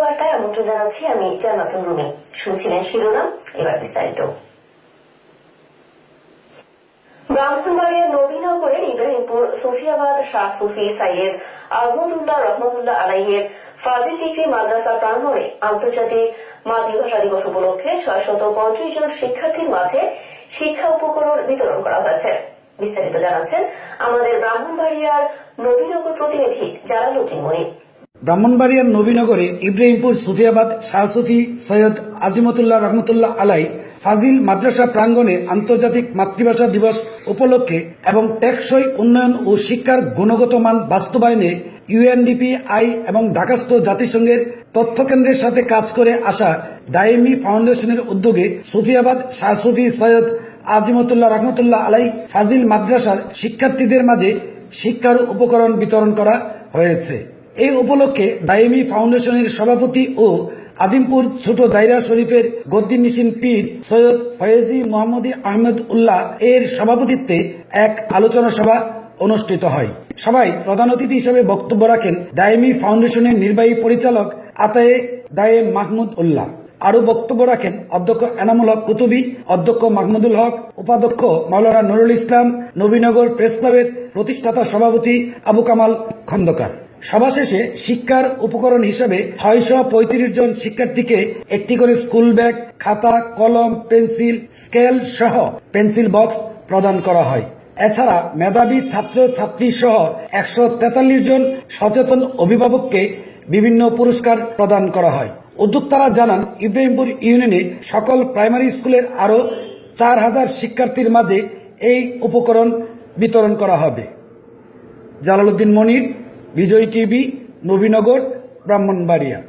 বার্তায় আমন্ত্রণ জানাচ্ছি আমি জান্নাতুন রুমি। শুনছিলেন শিরোনাম, এবার বিস্তারিত। ব্রাহ্মণবাড়িয়ার নবীনগরের ইব্রাহিমপুর সুফিয়াবাদ শাহ সুফি সৈয়দ আজমতুল্লাহ রহমতুল্লাহ আলাইহের ফাজিল ডিগ্রি মাদ্রাসা প্রাঙ্গণে আন্তর্জাতিক মাতৃভাষা দিবস উপলক্ষে 635 জন শিক্ষার্থীর মাঝে শিক্ষা উপকরণ বিতরণ করা হয়েছে। বিস্তারিত জানাচ্ছেন আমাদের ব্রাহ্মণবাড়িয়ার নবীনগর প্রতিনিধি জালালউদ্দিন মনির। ব্রাহ্মণবাড়িয়ার নবীনগরে ইব্রাহিমপুর সুফিয়াবাদ শাহ সুফি সৈয়দ আজিমতুল্লাহ রহমতুল্লাহ আলাই ফাজিল মাদ্রাসা প্রাঙ্গণে আন্তর্জাতিক মাতৃভাষা দিবস উপলক্ষে এবং টেকসই উন্নয়ন ও শিক্ষার গুণগত মান বাস্তবায়নে ইউএনডিপি এবং ঢাকাস্থ জাতিসংঘের তথ্য কেন্দ্রের সাথে কাজ করে আসা দায়েমি ফাউন্ডেশনের উদ্যোগে সুফিয়াবাদ শাহ সুফি সৈয়দ আজিমতুল্লাহ রহমতুল্লাহ আলাই ফাজিল মাদ্রাসার শিক্ষার্থীদের মাঝে শিক্ষার উপকরণ বিতরণ করা হয়েছে। এই উপলক্ষে দায়েমি ফাউন্ডেশনের সভাপতি ও আদিমপুর ছোট দায়রা শরীফের গদ্দিনিসিন পীর সৈয়দ ফয়েজি মোহাম্মদ আহমেদ উল্লাহ এর সভাপতিত্বে এক আলোচনা সভা অনুষ্ঠিত হয়। সভায় প্রধান অতিথি হিসেবে বক্তব্য রাখেন দায়েমি ফাউন্ডেশনের নির্বাহী পরিচালক আতায়ে দায়েম মাহমুদ উল্লাহ। আরো বক্তব্য রাখেন অধ্যক্ষ এনামুল হক কুতুবী, অধ্যক্ষ মাহমুদুল হক, উপাধ্যক্ষ মাওলানা নুরুল ইসলাম, নবীনগর প্রেস ক্লাবের প্রতিষ্ঠাতা সভাপতি আবু কামাল খন্দকার। সভা শেষে শিক্ষার উপকরণ হিসেবে 635 জন শিক্ষার্থীকে একটি করে স্কুল ব্যাগ, খাতা, কলম, পেন্সিল, স্কেল সহ পেন্সিল বক্স প্রদান করা হয়। এছাড়া মেধাবী ছাত্র ছাত্রী সহ 143 জন সচেতন অভিভাবককে বিভিন্ন পুরস্কার প্রদান করা হয়। উদ্যোক্তারা জানান, ইব্রাহিমপুর ইউনিয়নে সকল প্রাইমারি স্কুলের আরো 4000 শিক্ষার্থীর মাঝে এই উপকরণ বিতরণ করা হবে। জালালউদ্দিন মনির, বিজয় টিভি, নবীনগর, ব্রাহ্মণবাড়িয়া।